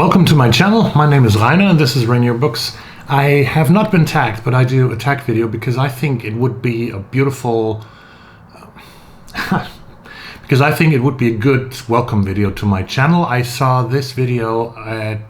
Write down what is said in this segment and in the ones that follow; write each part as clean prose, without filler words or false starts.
Welcome to my channel. My name is Rainer and this is Rainierbooks. I have not been tagged, but I do a tag video because I think it would be a beautiful because I think it would be a good welcome video to my channel. I saw this video at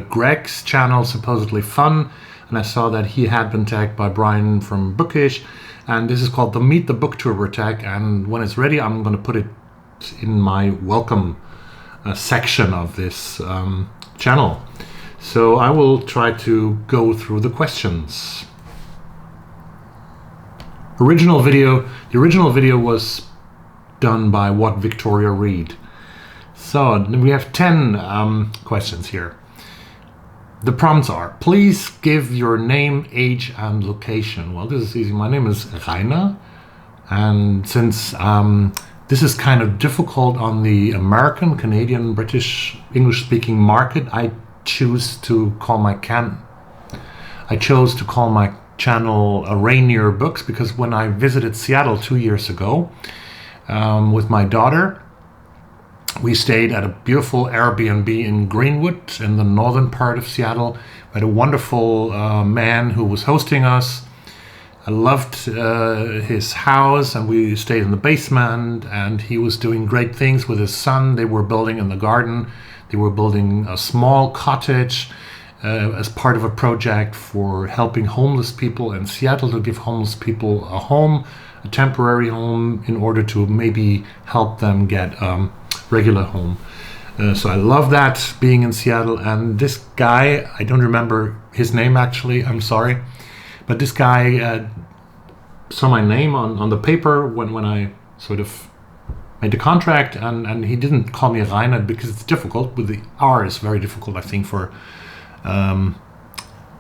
Greg's channel, Supposedly Fun, and I saw that he had been tagged by Brian from Bookish, and this is called the Meet the Booktuber Tag, and when it's ready I'm going to put it in my welcome section of this channel. So I will try to go through the questions. The original video was done by What Victoria Read. So we have 10 questions here. The prompts are: please give your name, age and location. Well, this is easy. My name is Rainer, and since this is kind of difficult on the American, Canadian, British, English-speaking market, I chose to call my channel Rainierbooks because when I visited Seattle 2 years ago with my daughter, we stayed at a beautiful Airbnb in Greenwood in the northern part of Seattle. We had a wonderful man who was hosting us. I loved his house, and we stayed in the basement, and he was doing great things with his son. They were building in the garden. They were building a small cottage as part of a project for helping homeless people in Seattle, to give homeless people a home, a temporary home, in order to maybe help them get a regular home. So I love that, being in Seattle. And this guy, I don't remember his name actually, I'm sorry. But this guy saw my name on the paper when I sort of made the contract, and he didn't call me Rainer because it's difficult. With the R is very difficult, I think, for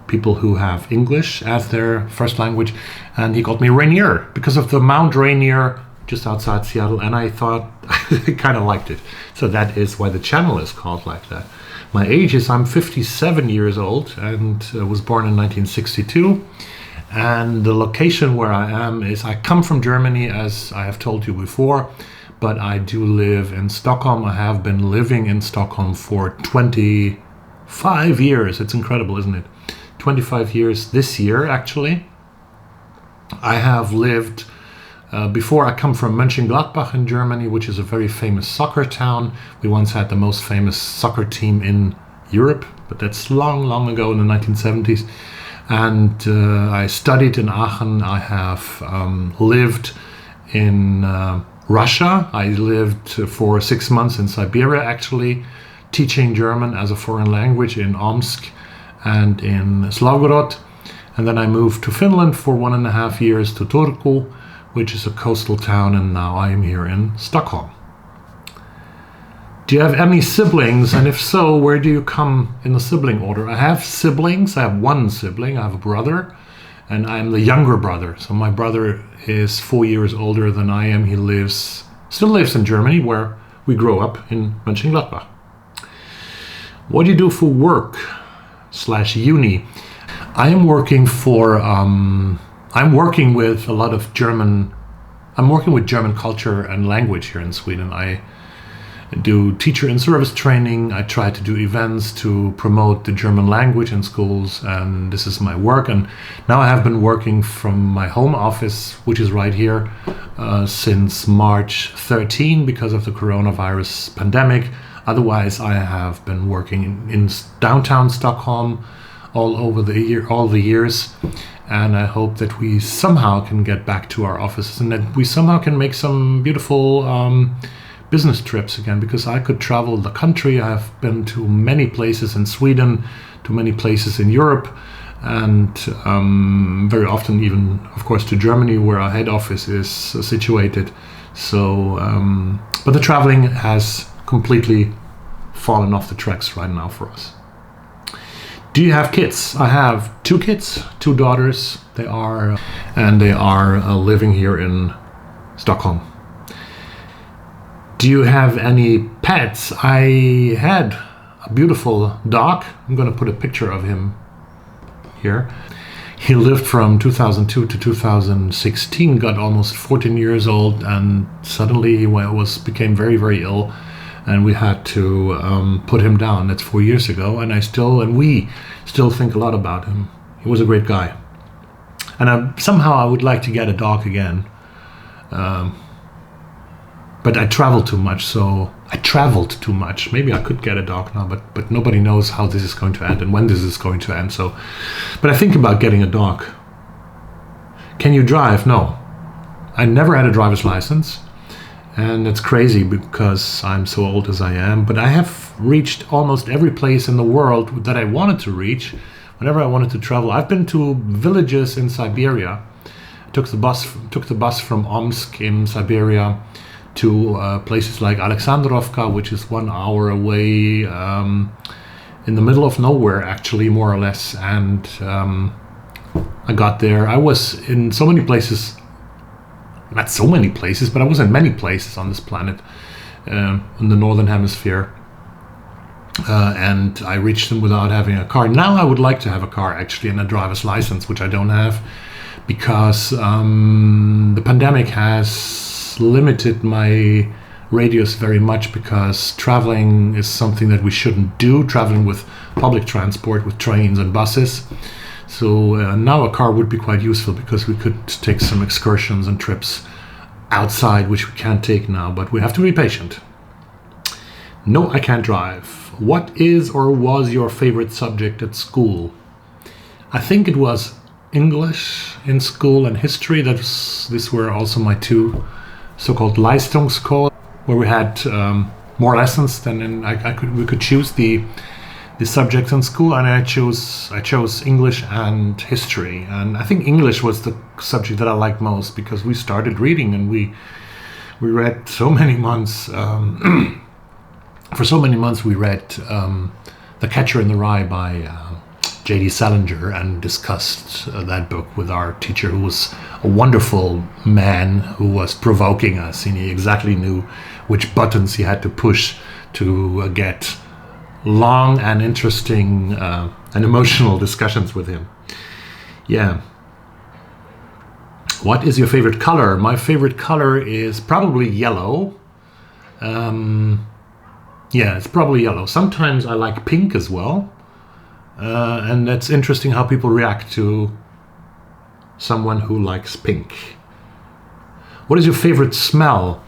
people who have English as their first language. And he called me Rainier because of the Mount Rainier just outside Seattle, and I thought I kind of liked it. So that is why the channel is called like that. My age is I'm 57 years old and was born in 1962. And the location where I am is, I come from Germany, as I have told you before, but I do live in Stockholm. I have been living in Stockholm for 25 years. It's incredible, isn't it? 25 years this year, actually. I have lived, before I come from Mönchengladbach in Germany, which is a very famous soccer town. We once had the most famous soccer team in Europe, but that's long, long ago in the 1970s. And I studied in Aachen. I have lived in Russia. I lived for 6 months in Siberia, actually, teaching German as a foreign language in Omsk and in Slavgorod. And then I moved to Finland for 1.5 years, to Turku, which is a coastal town, and now I am here in Stockholm. Do you have any siblings, and if so, where do you come in the sibling order? I have siblings. I have one sibling. I have a brother, and I'm the younger brother. So my brother is 4 years older than I am. He still lives in Germany, where we grew up in Mönchengladbach. What do you do for work / uni? I am working for, I'm working with a lot of German, I'm working with German culture and language here in Sweden. I do teacher in service training. I try to do events to promote the German language in schools, and this is my work. And now I have been working from my home office, which is right here, since March 13 because of the coronavirus pandemic. Otherwise, I have been working in downtown Stockholm all the years, and I hope that we somehow can get back to our offices and that we somehow can make some beautiful business trips again, because I could travel the country. I've been to many places in Sweden, to many places in Europe, and very often even, of course, to Germany, where our head office is situated. So, but the traveling has completely fallen off the tracks right now for us. Do you have kids? I have 2 kids, 2 daughters. They are living here in Stockholm. Do you have any pets? I had a beautiful dog. I'm going to put a picture of him here. He lived from 2002 to 2016, got almost 14 years old, and suddenly he became very, very ill. and we had to put him down. That's 4 years ago, and we still think a lot about him. He was a great guy, and somehow I would like to get a dog again. But I traveled too much. Maybe I could get a dog now, but nobody knows how this is going to end and when this is going to end. So, but I think about getting a dog. Can you drive? No. I never had a driver's license. And it's crazy because I'm so old as I am. But I have reached almost every place in the world that I wanted to reach whenever I wanted to travel. I've been to villages in Siberia. Took the bus from Omsk in Siberia to places like Alexandrovka, which is 1 hour away, in the middle of nowhere, actually, more or less. And I got there. I was in so many places, not so many places, but I was in many places on this planet, in the northern hemisphere. And I reached them without having a car. Now I would like to have a car, actually, and a driver's license, which I don't have, because the pandemic has limited my radius very much, because traveling is something that we shouldn't do, traveling with public transport, with trains and buses. So now a car would be quite useful, because we could take some excursions and trips outside, which we can't take now, but we have to be patient. No, I can't drive. What is or was your favorite subject at school? I think it was English in school and history. These were also my two so-called Leistungskurs, where we had more lessons than we could choose the subjects in school, and I chose English and history. And I think English was the subject that I liked most, because we started reading and we read so many months. For so many months we read The Catcher in the Rye by J.D. Salinger, and discussed that book with our teacher, who was a wonderful man who was provoking us, and he exactly knew which buttons he had to push to get long and interesting and emotional discussions with him. Yeah. What is your favorite color? My favorite color is probably yellow. Yeah, it's probably yellow. Sometimes I like pink as well. And that's interesting how people react to someone who likes pink. What is your favorite smell?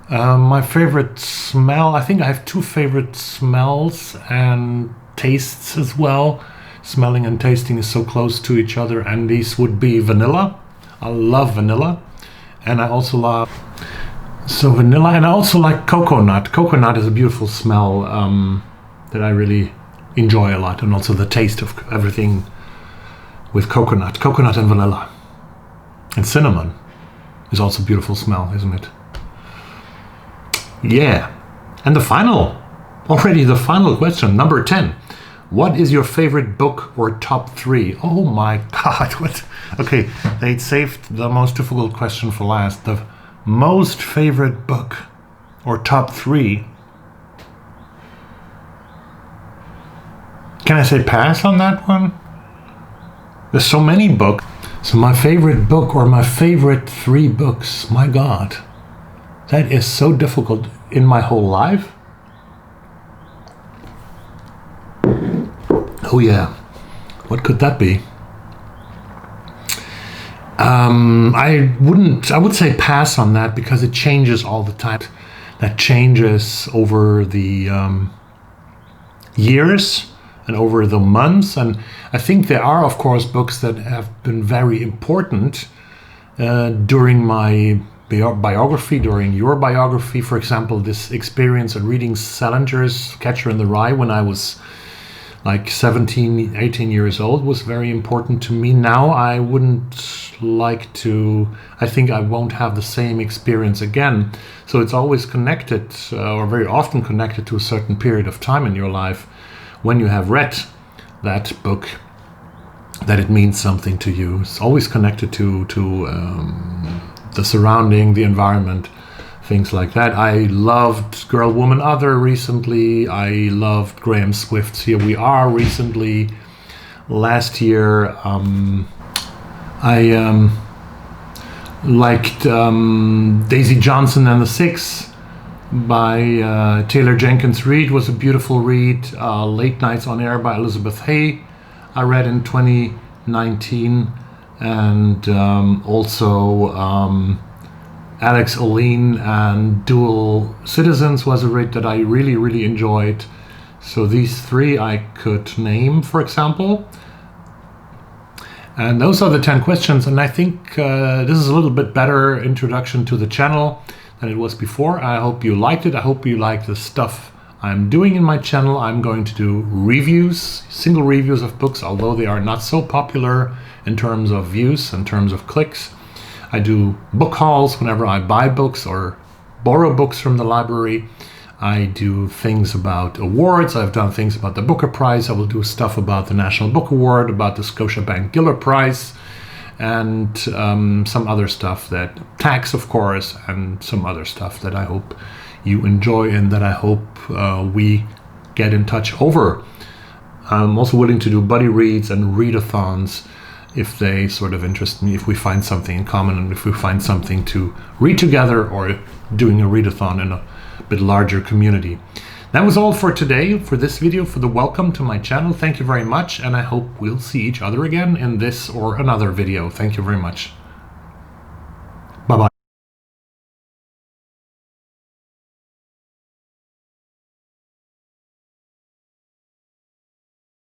My favorite smell, I think I have two favorite smells and tastes as well. Smelling and tasting is so close to each other, and these would be vanilla. I love vanilla. And I also love vanilla, and I also like coconut. Coconut is a beautiful smell that I really enjoy a lot, and also the taste of everything with coconut and vanilla. And cinnamon is also a beautiful smell, isn't it? Yeah. And the final question, number 10. What is your favorite book or top 3? Oh my God, what? Okay, they saved the most difficult question for last. The most favorite book or top 3. Can I say pass on that one? There's so many books. So my favorite book or my favorite 3 books, my God. That is so difficult in my whole life. Oh yeah, what could that be? I would say pass on that, because it changes all the time. That changes over the years and over the months. And I think there are, of course, books that have been very important during my biography, during your biography. For example, this experience of reading Salinger's Catcher in the Rye when I was like 17, 18 years old was very important to me. Now I wouldn't like to, I think I won't have the same experience again. So it's always connected, or very often connected, to a certain period of time in your life when you have read that book, that it means something to you. It's always connected to the surrounding, the environment, things like that. I loved Girl, Woman, Other recently. I loved Graham Swift's Here We Are recently. Last year, I liked Daisy Johnson and the Six. by Taylor Jenkins Reid was a beautiful read. Late Nights on Air by Elizabeth Hay I read in 2019, and also Alex Oline and Dual Citizens was a read that I really enjoyed. So these three I could name, for example. And those are the 10 questions, and I think this is a little bit better introduction to the channel than it was before. I hope you liked it. I hope you like the stuff I'm doing in my channel. I'm going to do reviews, single reviews of books, although they are not so popular in terms of views, in terms of clicks. I do book hauls whenever I buy books or borrow books from the library. I do things about awards. I've done things about the Booker Prize. I will do stuff about the National Book Award, about the Scotiabank Giller Prize, and some other stuff, that tax, of course, and some other stuff that I hope you enjoy and that I hope we get in touch over. I'm also willing to do buddy reads and readathons if they sort of interest me, if we find something in common and if we find something to read together, or doing a readathon in a bit larger community. That was all for today, for this video, for the welcome to my channel. Thank you very much, and I hope we'll see each other again in this or another video. Thank you very much.